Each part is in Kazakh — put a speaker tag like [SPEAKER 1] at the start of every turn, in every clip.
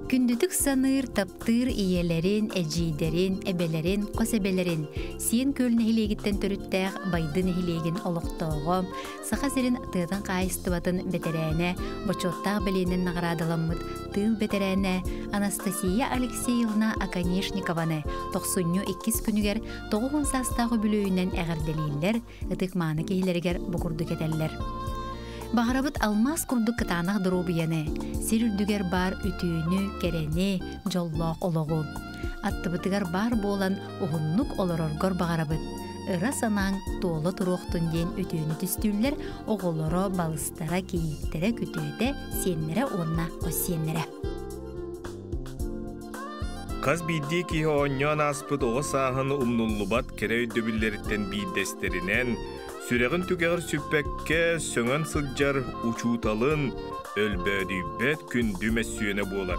[SPEAKER 1] Kündütük sanır taptır iyelerin, eciderin, ebelerin, kosebelerin, siyen kölün ehilegitten törüttəğ baydın ehilegin oluqtoğu, sağa serin tığdan qayıstıbatın beterene, boçottağ belinin nağradalanmıt tığıl beterene, Anastasiya Alexeyevna Akaneshnikovаны 92 günüger 9 sastağı bülüğünden əğirdeliyiller, ıtıqmanı kehileriger bukurduk eteller. Bağırabıt almaz kurduk kıtanaq durubiyanı, sirürdüger bar ütüğünü, kereni, jolloq oloğu. Attıbıtıgar bar boğulan uğunnuk olororgor bağırabıt. Ira sanang tuğulu turuqtun den ütüğünü tüstüller, oğulları balыстara, keyittere, kütüğüde, senlere onna o senlere.
[SPEAKER 2] Kaz biddi ki onyan aspıt oğa sahını umnullubat kere ödübülleritten biddesterinen, süreğin tügeğir süppekke söngön sılcar uçutalın ölbödübbet kündü messüyene boğular.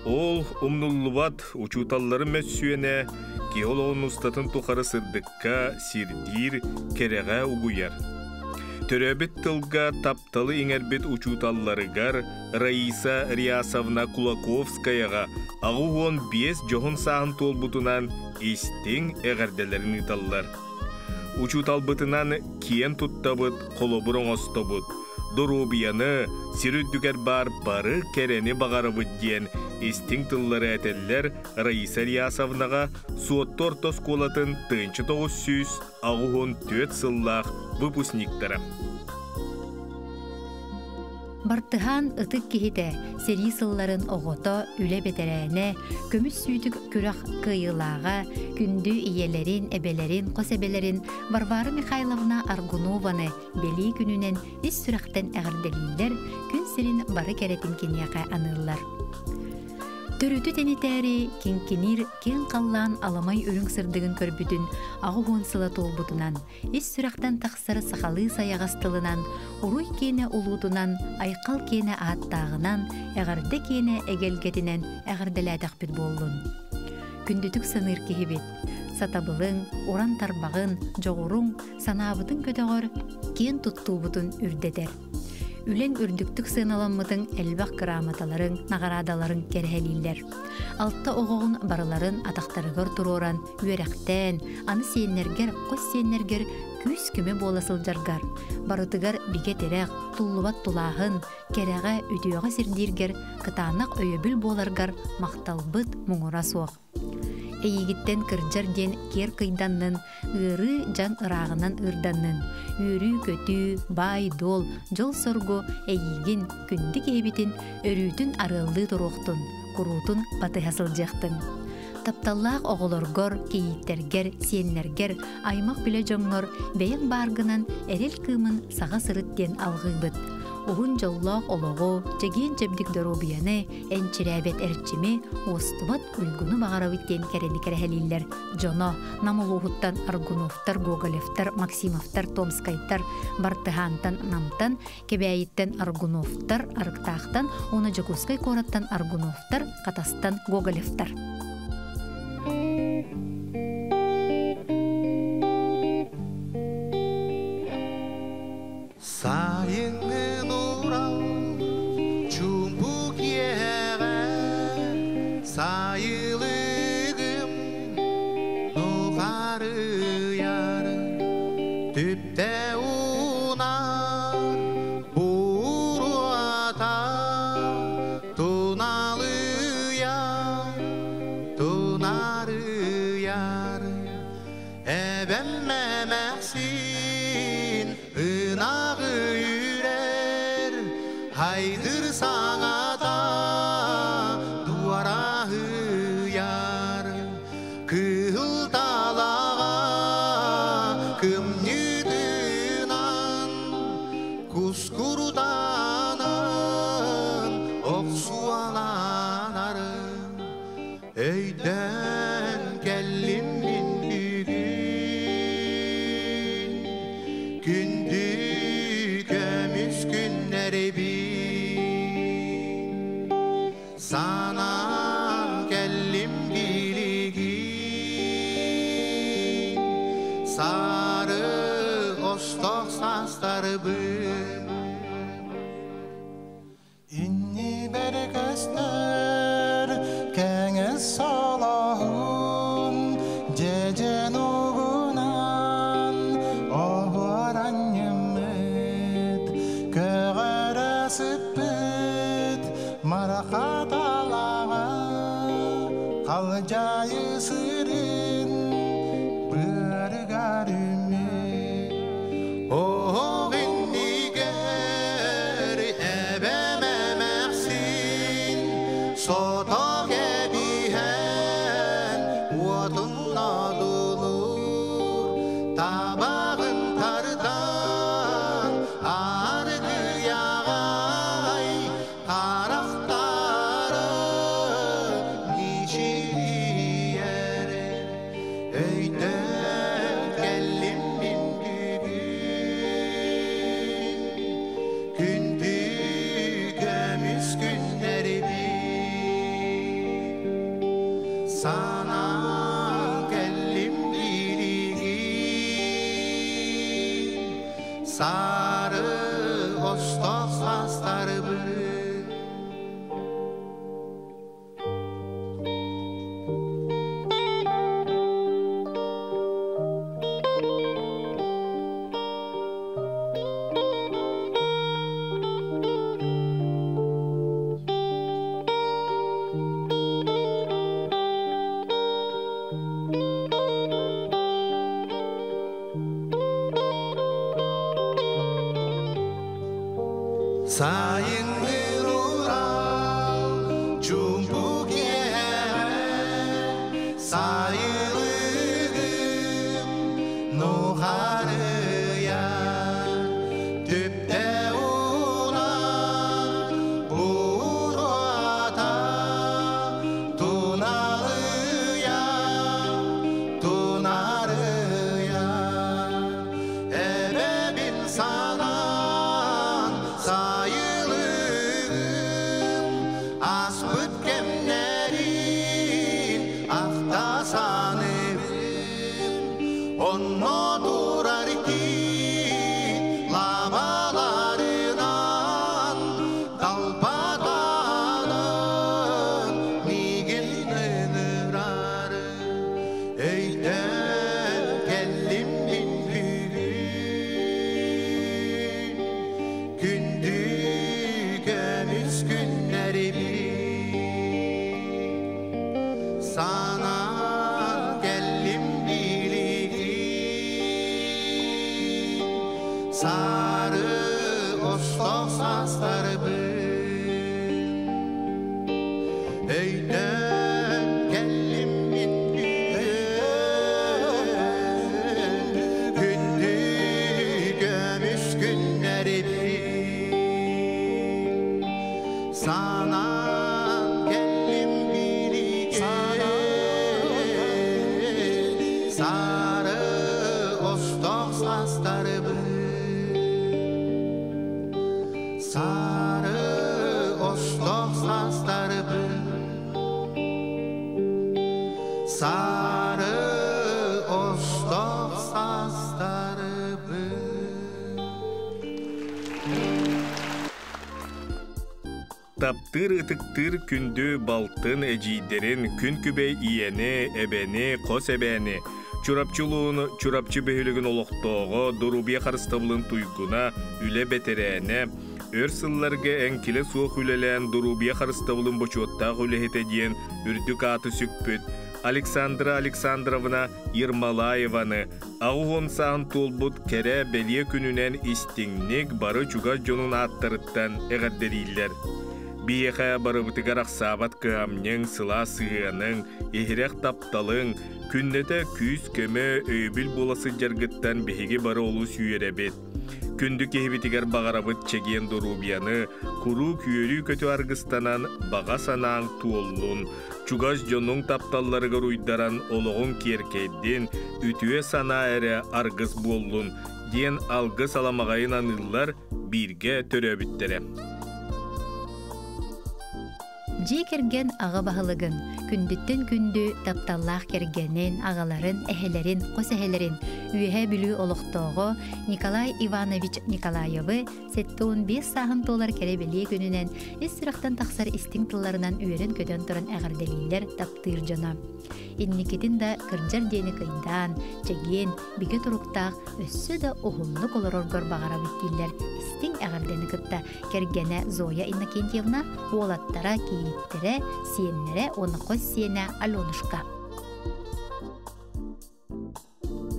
[SPEAKER 2] Ol umnullubat uçutalların messüyene ki ol onun ustatın tukarı sırdıkka sirdir kereğe uğuyar. Töröbet tılga taptalı inerbet uçutallarıgar Raisa Riyasovna Kulakovskayaga ağuğun 5 johun sağın tolbutunan istin eğerdelerin itallar. Uçutalbıtınan kiyen tuttabıt, koloburun ostabıt. Dorubiyanı, sirüddüger barı kereni bağarabıt diyen istin tılları eteller Raisa Riyasovnaga suottortos kolatın 900 ağuğun 4 sıllah выпускниктара.
[SPEAKER 1] Bartıhan ıtık kihide, seri sılların oğuta, üle beterene, kömüs süydük kürak kıyılağa, kündü iyelerin, ebelerin, kosebelerin, Varvara Mikhailovna Argunovаны beli gününen is sürekten eğirdeliyler, gün serin barı keretin kenyaka anırlar. Törütü teniteri, kinkinir, ken kallan alamay örün sırdığın körbüdün, ağuğun sıla tolbudunan, is sürekten taksarı sakalı sayağastılınan, uruy kene uludunan, aykal kene ağıttağınan, eğirde kene egelgetinen, eğirdeladaq bir bollun. Kündütük sanır kehibit, satabılın, oran tarbağın, joğurun, sanabıtın kötağır, ken tuttuğubutun ürdeder. Ülen ürdüktük sığınalanmıdın elbaq kıramataların, nağaradaların kerheliller. Altta oğuğun barıların ataqtarıgır tururan, üyerekten, anı seyenlerger, kos seyenlerger, küs küme bolasılcargar. Barıtıgar bige terek, tullubat tulahın, kereğe ütüyoğa sirdirger, kıtanaq öyöbül bolargar, maqtalbıt muğura soğuk. Eyigitten kırjar den ker kıydanın, ırı can ırağынан ırdanın, yürü kötü, bay dol, jol sorgu, eyigin, kündük ebitin, örütün arıllı turuqtun, kurutun batı hasılcaktın. Taptallaq oğulorgor, keyitterger, senlerger, aymaq bile joңнор, beyin bargınan, erel kımın sağa sırıt den algıbıt. Uğun jolloq oloğu, jegin jebdik dorobiyanı, ençirabet erçimi, ostubat uygunu bağarabitten kereni kereheliller. Jono, namuluhuttan Argunovtar, Gogolevtar, Maksimovtar, Tomskaytar, Bartıhantan namtan, kebayitten Argunovtar, Arıktağtan, ona Jakuskay korattan Argunovtar, Katastan Gogolevtar.
[SPEAKER 3] Sayılığım nukarı yarı tüpte unar buru ata tunarı yarı ebemmemeksin ınağı yürer haydır sana da duvara kıhıltalağa kımnyıdınan kuskurudanın oksualanarı öyden kellimmin bugün kündük ömüz günleri bin sanan kellim sarı ostok sastarı bın inni berkesler Marakat alağa Kalacayı sırın Bırgarımı O gündiger ebememeksin Sotak ebihen Uatınla dolur Tabağın tardan Argı yağay Taraktarı Nişiriyere Öyden kellim bindügün Gündüğümüz günleri bir Sana kellim bilgin Sarı ostok sasları bir Sayın Ural Cumbuk yeğen Sayılığım Nuharıya Tüpte ulan Burata Tunalıya Tunarıya Ebebin sanan sayılığım Aspıt gemlerin ahtasanım Onno durar ki lavalarından Dalpadanan migin ınırarı Öyden kellim bindügün Gündüğümüz günleri bir Sana kellim bilgin Sarı ostok sasları bir Öyden kellim bindügün Gündüğümüz günleri bir Sana kellim bilgin Sarı ostok sasları bir Sarı ostok sasları bir Sarı ostok sasları bir
[SPEAKER 2] Taptır ıtıktır kündü baltın eciderin Kün kübey iyeni, ebeni, kos ebeni Çurapçılığını, çurapçı behülügün oloqtoğu Durubiya karıstabılın tuyguna, üle beterene Örsıllarga enkile soğuk ülelen Durubiya karıstabılın boçottağ ülehete diyen ürdük atı süppüt Aleksandra Aleksandrovna Yermalayeva'nı Ağuhon sağın tolbut kere beliye gününen istingnik barı çuga jonun attarıttan eğerderiyler. Biyeğe barıbıtıgarak sabat kıhamnen sıla sığanın, ehirek taptalın, künnete küs köme öybül bolası jargıttan behigi barı olu süyerebet. Kündük ehibitigar bağarabıt çegiyen Durubiyanı, kuru küyörü kötü argıstanan bağa sanağın tuollun, çugaz jonun taptallarıgar uydaran oloğun kierkeddin, ütüye sana ere argız bollun, diyen algı salamagayın anıllar birge töröbüttere.
[SPEAKER 1] Ji kergen ağa bahalıgın, kündüttün kündü taptallах kergenin, ağaların, ehelerin, kosehelerin, üyehe bülü oluqtoğu Nikolay Ivanoviç Nikolayev'ı 7-15 sahın dolar kerebeliye gününen istiraqtan taqsar isting tıllarından üyerin ködön turan əğirdeliyler taptır jona. инникетин да кырдьар диэни кыйдаан, чэгиэн, биге туруктаах өссө да ухуллук олороргор багара биттиллер истиң әгәрдени кытта кергене Зоя Иннокентьевна уолаттара кииттере, сиеннере оны кос сиене Алёнушка.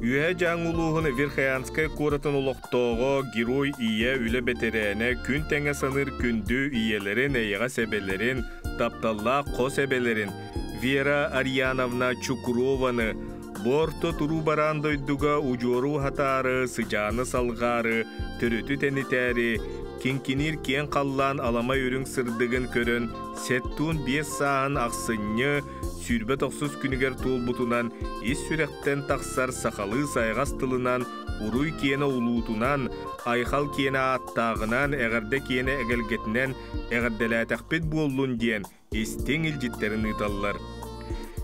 [SPEAKER 2] Үе жаңулуғын Верхоянская куратын улуқтоғы герой ие үлі бетерене күн тәңе саныр күнді иелерін, эйға себелерін, тапталла қос себелерін, Вера Арьяновна Чукурованы, борто туру барандойдуға ұжору хатары, сыжаны салғары, түріті тәнітәрі, кенкенер кен қаллан алама үрің сырдығын көрін, сеттун 5 сағын ақсынны, сүрбе тоқсыз күнігер туыл бұтынан, ес сүректен тақсар сақалы сайғас тылынан, ұруй кені ұлуытынан, айқал кені аттағынан, әғірде кені әгелгетінен, әғірделәтәқпет болуын дейін, естен елжеттерін ұйталылар.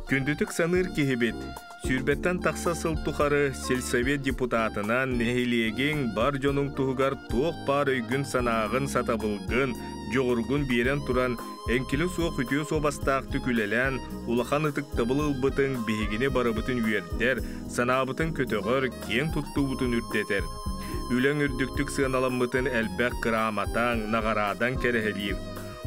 [SPEAKER 2] Күндітік саныр кехебет, сүрбеттен тақса сылтуқары сельсовет депутатынан нәхилеген бар жоның тұғығар тоқ бар өйгін санағын сатабылғын, жоғырғын берен тұран, әнкелі соқ үтіе собастақ түкілелән, улахан ұтық табылыл бұтын бейгіне бары бұтын үйердер, санабытын көтіғыр, кен тұтты бұтын үрдетер. Үлен үрдіктік сығаналан бұтын әлбәк қыраматан, нағарадан кәрігелер.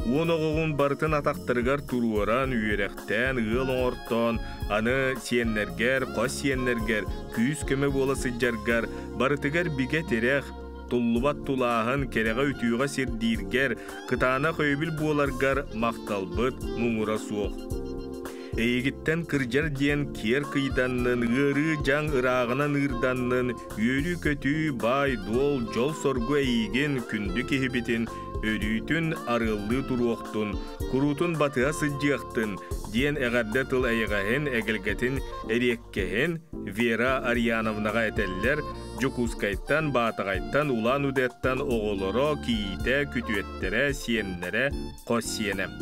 [SPEAKER 2] Оноғығын бартын атақтырғар тұруаран үйеректен, ұл оңыртон, аны сиеннергер, қос сиеннергер, күйіз көмі боласы жаргар, бартығар биге терех, Туллубат тулағын кереға үтіуға сердиргер, қытана қойбіл боларгар мақталбыт мұңыра соқ. Эйгіттен кыржар ден кер қиданның, ғыры жаң ырағынан ырданның, өрі көті бай дол жол соргу әйген күнді кехебетін, өрүйтін арылы тұруқтын, құрутын батыға сыджияқтын, ден әғарда тыл әйғахен әгілгетін әреккехен Вера Арьяновнаға әтәлілер, Жокускайттан, Батағайттан, Улан Удеттан оғылыро киите күтуеттере, сиеннере, қос сиенем.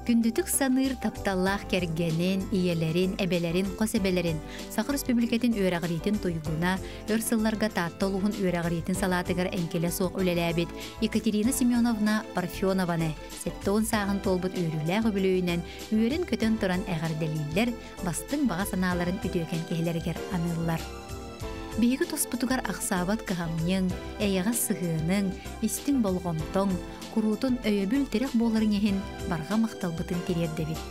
[SPEAKER 1] Күндүтүк саныр тапталлах кергенин, иелерин, эбелерин, косебелерин, Сахар Республикатын үйрағыритин туйгуна, өрсылларга тааттолуғын үйрағыритин салатыгар энкеле соқ үлеләбит Екатерина Семеновна Парфенованы, 7 сағын толбут үйріләғі бүлөйінен үйерін көтен тұран әғарделейлер, бастың баға саналарын үтөкен кейлергер анылар. Бейгі тоспутугар ақсабат кығамнен, әйіға сығының, истің болғымтың, құрутын өйөбіл терек боларын ехін барға мақталбытын терердебит.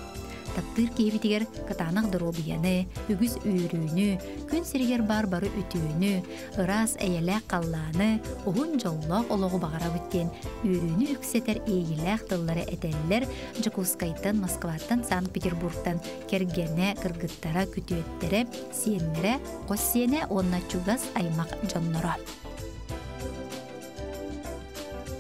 [SPEAKER 1] Таптыр кейбітігер катанақ дұробияны, үгіз үйрүйіні, күн сірігер бар-бары үтүйіні, ырас әйеләк қалланы, оғын жоллақ олығы бағара бүттен, үйрүйіні үксетер ейіләк тыллары әтәлілер Жакускайттан, Москваттан, Санкт-Петербургтан кергене кыргыттара күтүеттері, сиенлері, қос сиене онна чугас аймақ жоннора.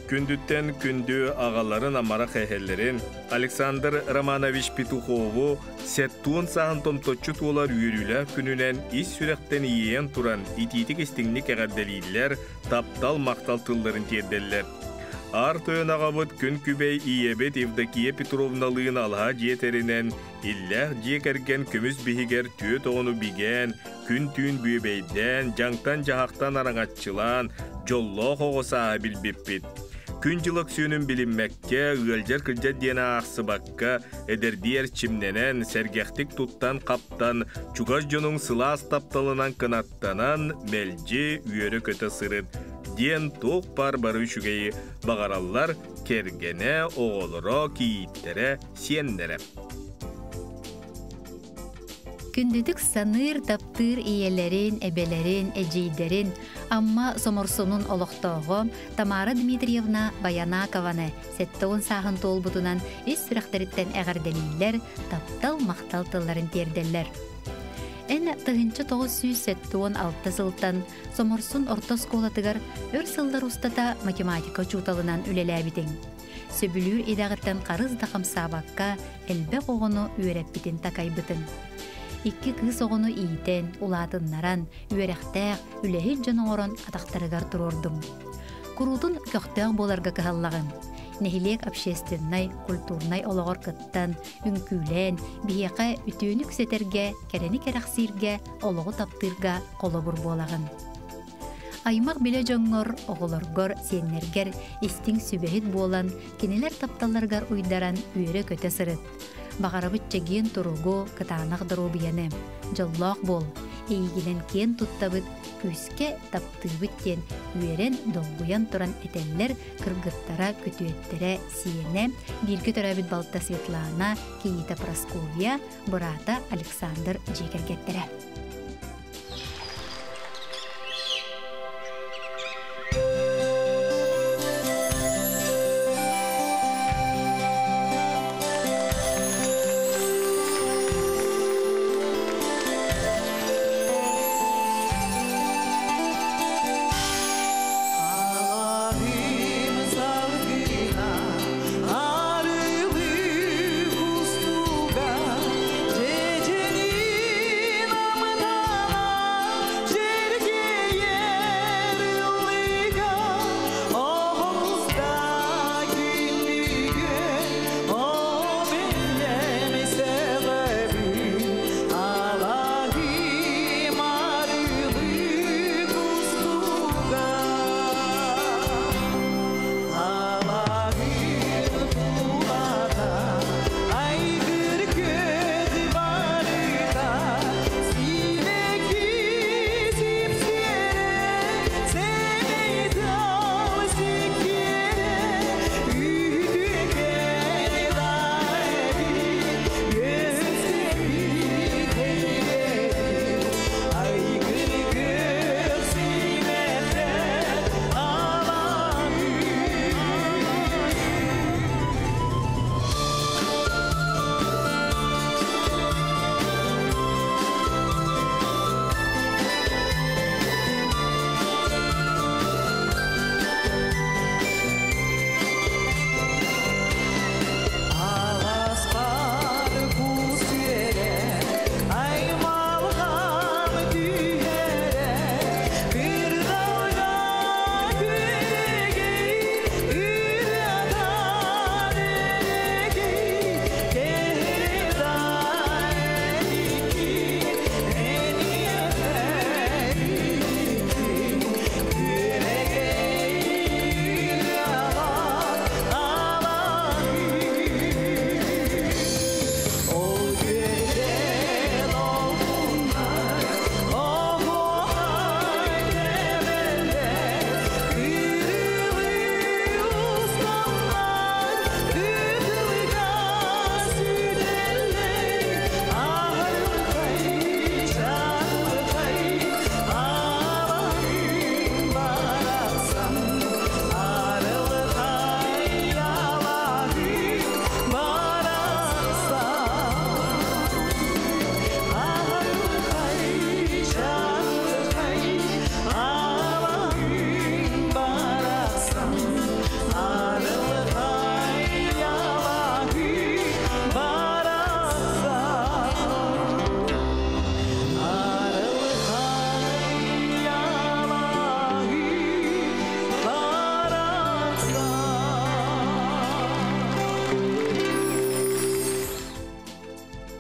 [SPEAKER 2] Күндүттен күндү ағаларын амара қайхелерін Александр Романович Петухову 7 сағын томточу туолар үйрілі күнінен ис сүректен иен туран ититік істіңнік әғарделейлер таптал мақтал тылларын терделлер. Артойын ағабыт күн күбей иебет Евдокия Петровналығын алға жетерінен илләқ жекерген көміз бігігер түйет оғыну биген, күн түйін бүйбейден, жаңтан жағақтан араңатчылан, жолло қоғыса білбеппет. Күн жылық сүйінің білінмәкке, ғылжар кілжар дені ақсыбаққа, әдердиер чимненен, сәргәқтік тұттан қаптан, чугаш жоның сылас тапталынан қынаттанан, мәлжі үйері көті сырыд. Ден тоқ бар-бары үшігейі бағаралар кергене оғылыро кейіттері сиендері.
[SPEAKER 1] Күндүтүк саныр таптыр иелерин, эбелерин, эжейдерин, амма соморсунун олохтоого Тамара Дмитриевна Баянакованы 7 сағын толбутунан ис сүрәхтериттен әғарделейлер, таптал мақтал тылларын терделлер. Эн 1976 сылтан соморсун орто сколатыгар өр сылдар устата математика чуталынан үлеләбитин. Сөбүлүр идағыттан қарыз дақамсабаққа әлбе қоғыну үйрәппитин такайбытын. Икки кыз оғыну ийтен, улатыннаран, үйерәқтәқ, үләхіл жаноғырын атақтарыгар тұрордым. Құрудын көқтәқ боларға кығаллағын. Нехилек общественнай, культурнай олығыр кыттан, үнкүлен, бияқа үтөөнүк сетерге, кәрені кәрәқсирге, олығы таптырға қолы бұр болағын. Аймақ біле жоңғыр, оғылыргор, сеннергер, истің сүбәхет болан, кенелер тапталаргар уйдаран үйері көте сырыт. Бағарабыт чеген тұруғы кытанақ дұрубияны. Жоллақ бол, ейгінен кен тұттабыт, күске таптыбыттен үйерен долгуян тұран әтеллер кыргыттара күтуеттері сиене, біргі төрәбіт балта Светлана, Кейта Прасковия, Бұрата Александр Жекергеттері.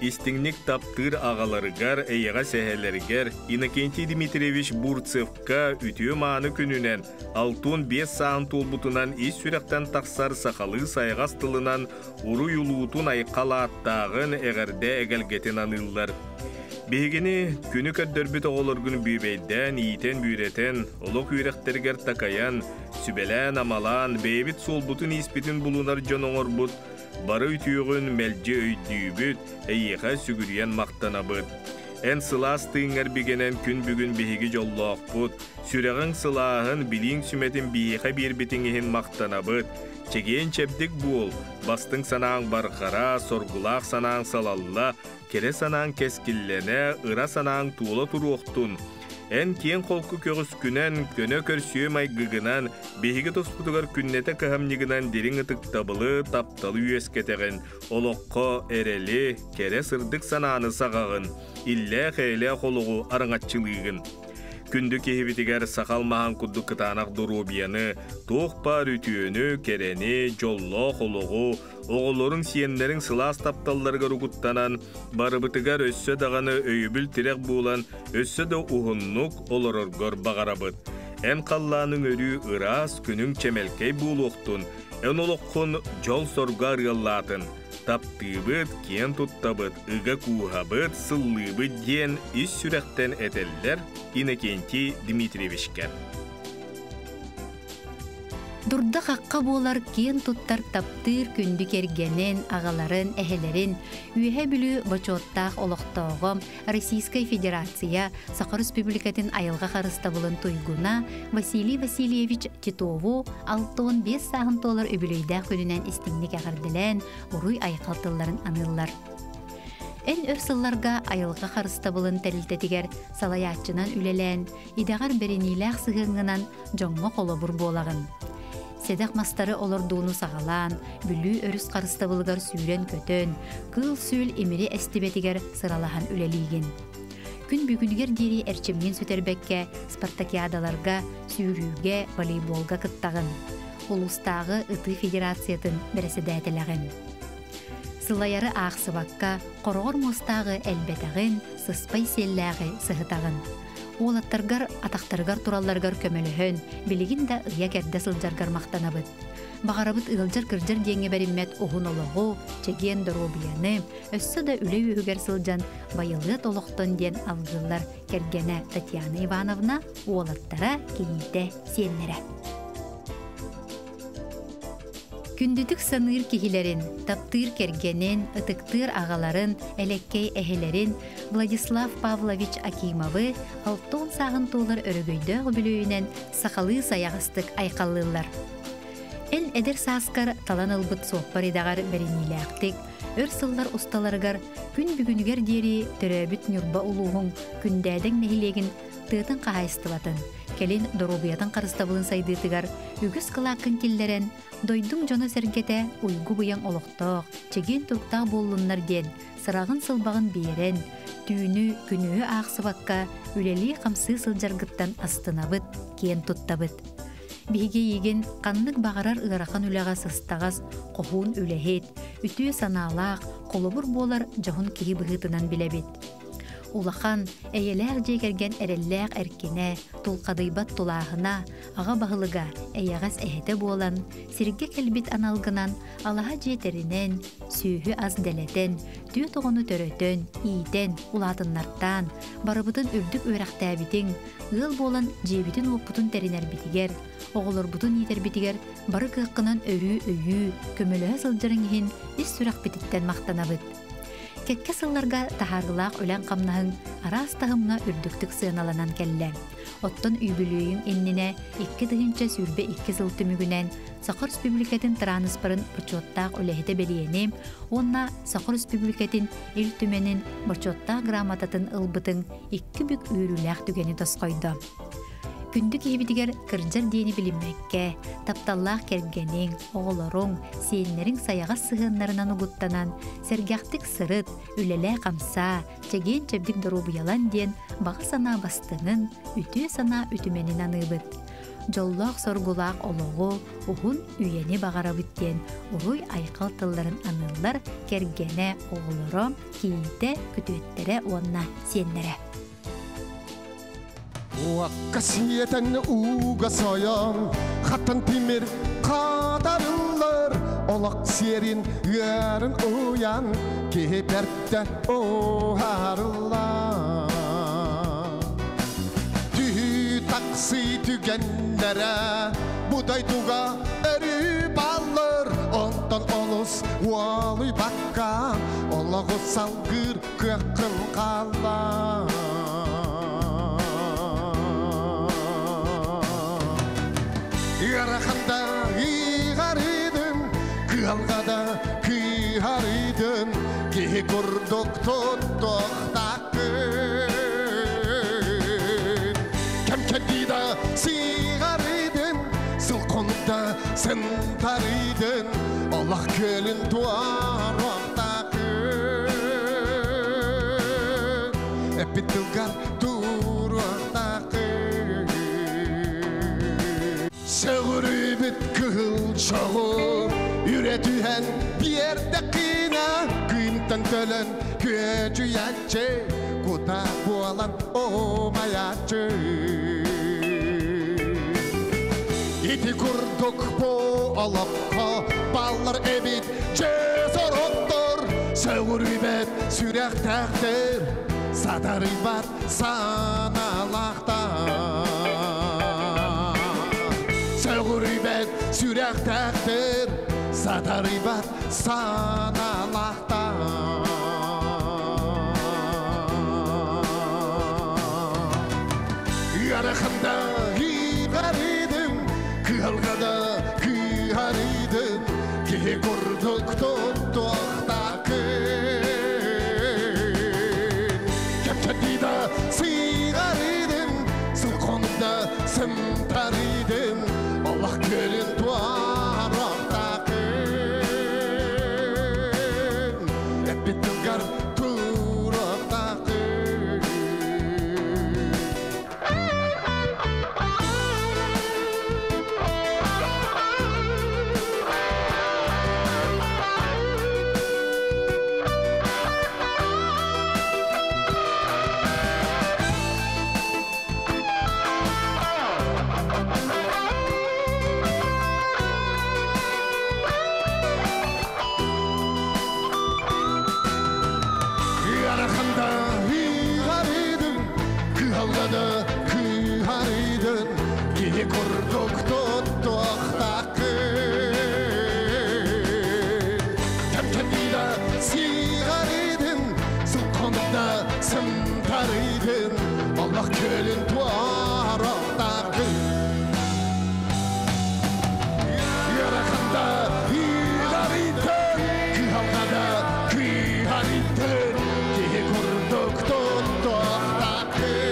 [SPEAKER 2] истиңник таптыр ағаларыгар, эйеға сәхелерігер Иннокентий Дмитриевич Бурцевка үтіе маны күнінен алтын 5 сағын толбутынан ис сүректен тақсар сақалы сайғас тылынан уру юлуутун айқалаттағын әғірде әгелгетін аныллар. Бейгені күні көддөрбіт оғылыргын бүйбейден, ийтен бүйретен, олық үйректергер такаян, сүбелен амалан, бейбіт солбутын испитін бұлунар жоноңор бұд, бары үтүйігін мәлже өйдүйбіт, әйеға сүгірген мақтанабыд. Ән сылас тыңар бігенен күн бүгін бейгі жоллақ бұд, сүрեղін сылағын білің сүметін бейіға бербітіңігін мақтанабыд. Чеген чепдік бұл, бастың санаң барқара, соргулақ санаң салалла, кере санаң кескіллене, ыра санаң туыла тұру оқтун. Ән кен қолқы көгіс күнен, көне көрсүйе майгығынан, бейгі тоспутығар күннеті көхамнигынан дерің ұтық табылы, тапталы үйескетեղін, олыққы әрелі, кере сырдық сананы сағағын, илле қейле қолығы арыңатчылығын. Күнді кехебетігер сақал маған күдді қытанақ дұрубияны, тоқ бар үтүйені, керені, жоллы, қолығы, оғылырың сиенлерің сылас тапталларға рұғыттанан, барыбытығар өссі дағаны өйібіл тірек болан, өссі де ұғыннық олырырғыр бағарабыд. Ән қалланың өрі ырас күнің чемелкей болуқтын, ән олыққын жол сорғар ғаллатын. Таптыбыт, кен туттабыт, ыга кухабыт, сыллыбыт ден ис сүректен әтеллер Иннокентий Дмитриевичке.
[SPEAKER 1] Дурда хаққа болар кен туттар таптыр күнді кергенен, ағаларын, әхелерін, үйе білі бачоттақ олықтауғым Российская Федерация Сақыр Республикатын айылға қарыстабылын туйгуна Василий Васильевич Титову 6-5 сағын толар өбілейдәқ күнінен істіңнік әғірділен ұруй айқалтыларын анылар. Ән өрсылларға айылға қарыстабылын тәрілтетігер салаятчынан үлелән, идағар берениләқ сығыңынан жоңғы қолы бұр болағын. Седақ мастары олордуыну сағалан, бүлі өріс қарыстабылығар сүйрен көтөн, кыл сүйіл емері әстібетігер сыралахан үлелейген. Күн бүгінігер дері әрчемген сөтербекке, спартакиадаларға, сүйрүүге, волейболға кыттағын. Улустағы Ыты Федерациятын бірәсідәтіләғын. Сылайары ақсыбаққа, қорғыр мостағы әлбетағын, сыспай селләғі сығытағын. Олаттаргар, атақтаргар туралларгар көмөлөһөн, билигин да ыя кәрдә сылжаргар мақтанабыт. Бағарабыт ылжар кыржар деңе бәриммәт оғын олығы, чеген доробияны, өссі да үлі үйігер сылжан байылы толықтон ден алғылар кәргені Татьяна Ивановна олаттара кейді сенлері. Күндүтүк саныр кихилерин, таптыр кергенен, ытыктыр ағаларын, элеккей әхелерин Владислав Павлович Акимовы 6 сағын толар өрөгөйдөг бүлөйінен сақалы саяғыстык айқалылар. Ән әдір саскар талан ылбыт соқпар едағар бәріниләқтік, өрсыллар ұсталарығар күн бүгінігер дері түрәбіт нүрба ұлуғын күндәдің нәхилегін тыытын қағайыстылатын. Келин доробиятын қарыстабылын сайдытыгар, үгіз қылақын келдерен, дойдың жоны сәргеті ұйгу бұян олықтақ, чеген тұқтақ болынлар ден, сырағын сылбағын берен, түйіні күнüі ақсыбаққа, үлелі қамсы сылжаргыттан астынабыт, кен тұттабыт. Биге еген қанлық бағарар ұғарақын үліға сыстағас, қоғын үләхет, үтіе саналақ, қолыбыр болар жоғын кейі бұғытынан білебет. Улахан, әйеләр жекерген әрелләқ әркене, тұлқадайбат тұлағына, аға бағылыға, әйағас әйеті болан, сірге кәлбет аналғынан, алаға жетерінен, сүйі аз дәлетен, түйе тоғыны төрөтен, ийтен, улатыннартан, барыбытын үрдік өрәқтәбітін, ыл болан жебітін оппутын тәрінер бітігер, оғылыр бұтын етер бітігер, бары қыққынан өрі-өйі, көміліғі сылжырыңхин, ес сұрақ бітіттен мақтанабыт. Кәкке сылларға тахарылақ өлән қамнағын арастағымна үрдіктік сыналанан кәлі. Оттон үйбілүйін енніне 2 дығынша сүрбе 2 сыл түмігінен Сақыр Республикатын транспарын бұрчоттақ өләхеті белиенем, онна Сақыр Республикатын ел түменін бұрчоттақ грамотатын ылбытын 2 бүк үйріләқ түгені тосқойды. Күнді кейбітігер кірджар дейіні білінмәкке, тапталлақ кергенің, оғылырың, сейінлерің саяға сығынларынан ұғыттанан, сәргяқтық сырыт, үлелі қамса, чеген чәбдік дұру бұялан ден, бағы сана бастының, үті сана үтіменін анығыт. жоллоқ соргулақ олоғу, ухун үйені бағара бүттен, уруй айқал тылларын анылар кергене оғылыры, кейді күтөттері онна сенлері.
[SPEAKER 3] Қасиетін уға соян, қаттан темір қадарылар, олақ серін өрін ұян, кепертті оғарылар. Түйі тақсы түгенлері, бұдай туға өрі балыр, онтан олыс уалы баққа, олағы салғыр көққін қалар. Yaraqanda iğarıydın, kıyalgada kıyarıydın, ki kurduk tuttuk takın. Kemkedida siğarıydın, sılkonda sen tarıydın, Allah kölün tuar takın. Epi tılgar turuak takın. Söğürü bit kıl çoğu, üretühen bir yerde kıyna, kıyımdan tölen kötü yatçı, kuta bualan olmayatçı. İti kurduk bu alapka, ballar ebit cezor ottur. Söğürü bit sürek takdir, sadarı bat sanalaktan. Söğürübet sürek takdir, satarıbat sanalaktan. Yaraqında iğarıydın, kıyalgada kıyarıydın, ki kurduk tuttuk takın. Kemkedida siğarıydın, sılkonda sımtarıydın, Allah kölün tuaraq takın. Hep bittilgar turaq takın. Yaraqanda iğarıydın, kıyalgada kıyarıydın, ki kurduk tuttuk takın. Kemkedida siğarıydın, sılkonda sımtarıydın, Allah kölün tuaraq takın. Yaraqanda iğarıydın, kıyalgada kıyarıydın, kurduk tuttuk takın.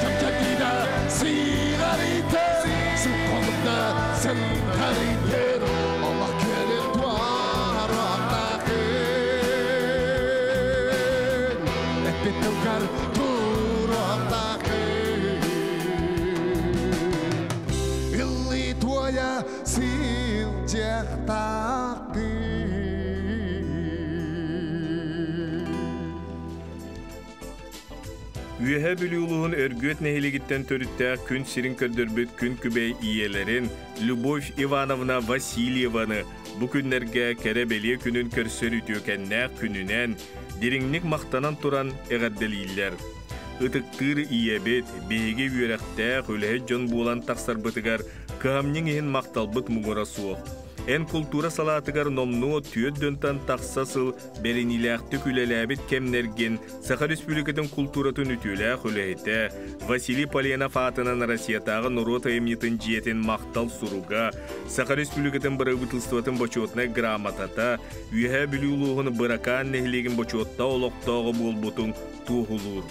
[SPEAKER 3] Kemkedida siğarıydın, sılkonda sen tarıydın, Allah kölün tuaraq takın. Hep bittilgar turaq takın. Illi tuaya siljak takın.
[SPEAKER 2] Üyehe bülüğülüğün örgüt nehiligitten törüttää kün sirin kördürbüt kün kübey iyelerin Любовь Ивановна Васильеваны bu günlerge kerebeliye günün körsörü tökenne gününen dirinlik maqtanan turan eğerdeliyler. Itıktır iyebet, beyge yürekte hülehe jon bulan taksar bıtıgar kıhamnin ihin maqtalbıt muğura suğuk. En kultura salatıgar nomnu tüyöd döntan taksasıl berinileğti külelebet kemnergen Sakha Respublikatın kulturatın ütüle hülehete Vasili Polyanov atınan Rossiyatağı Nurota emniyetin jiyetin maqtal suruga Sakha Respublikatın bıragıtılstvatın boçotna gramatata üyehe bilüğülüğün bırakan nehligin boçotta oloqtağı bulbutun tuğulur.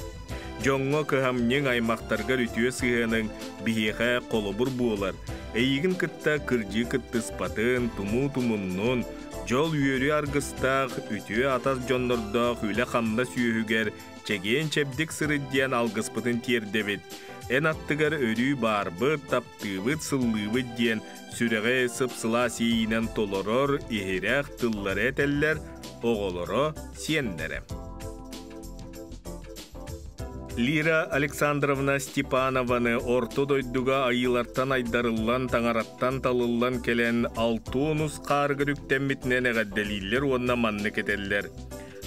[SPEAKER 2] Jongo kıhamnin aymaqtargar ütüye sığının bihehe kolobur buğular. Eygin kıtta kırcı kıttıspatın tumu-tumunnun, jol yürü argıstaq, ütüye ataz jonnorda hüle xamda süyühüger, çegeyen çebdik sırıddiyan algıspıtın tierdebet. En attыгар өрүү барбыт, таптыыбыт, сыллыыбыт диен сүрэҕэ сыпсыла сейинен толорор иһирээх тыллары этэллэр, оҕолоро сиэннэрэ. Лира Александровна Степанованы орто дойдуга айылартан айдарыллан таңараттан талыллан келен 6 нус қаргырүктенмитнен эғадделилер онна манны кетеллер.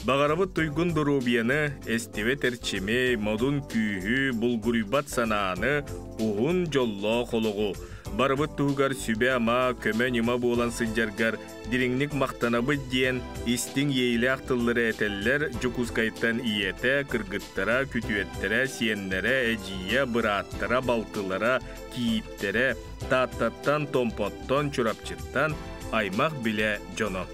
[SPEAKER 2] Бағарабыт туйгун дурубияны, эстеве терчеме, модун күйі, булгурибат санааны, уғын жолло қолуғу. Барабыт туғар сүбе ама көмөн има болан сылжаргар, диринник мақтанабыт диен, истин ейлі ақтыллары этеллер, жукускайттан иете, кыргыттара, күтуеттері, сиеннері, эжия, быраттара, балтылара, кииттері, таттаттан, томпоттон, чурапчыттан, аймақ біле жоно.